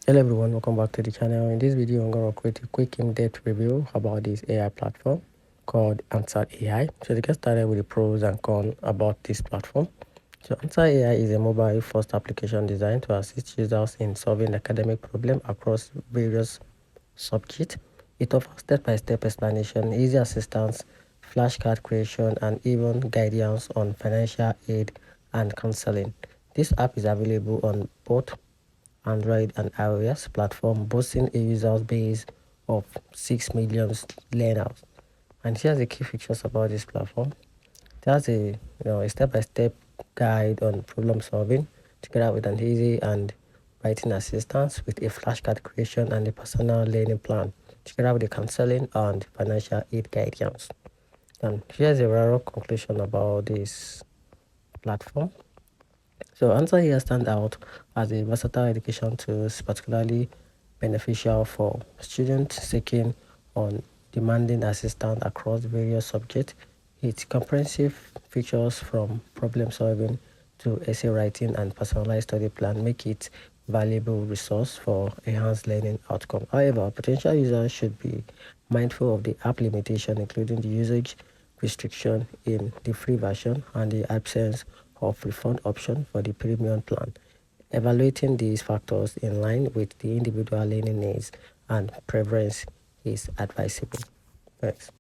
Hello everyone, welcome back to the channel. In this video, I'm going to create a quick in-depth review about this AI platform called Answer AI. So to get started with the pros and cons about this platform. So Answer AI is a mobile-first application designed to assist users in solving academic problems across various subjects. It offers step-by-step explanation, easy assistance, flashcard creation, and even guidance on financial aid and counseling. This app is available on both Android and iOS platform, boasting a user base of 6 million learners. And here's the key features about this platform. It has a step-by-step guide on problem solving, together with an easy and writing assistance with a flashcard creation and a personal learning plan, together with the counseling and financial aid guidance. And here's a overall conclusion about this platform. So Answer here stands out as a versatile education tool, particularly beneficial for students seeking on demanding assistance across various subjects. Its comprehensive features from problem solving to essay writing and personalized study plan make it valuable resource for enhanced learning outcome. However, potential users should be mindful of the app limitation, including the usage restriction in the free version and the absence of refund option for the premium plan. Evaluating these factors in line with the individual learning needs and preference is advisable. Thanks.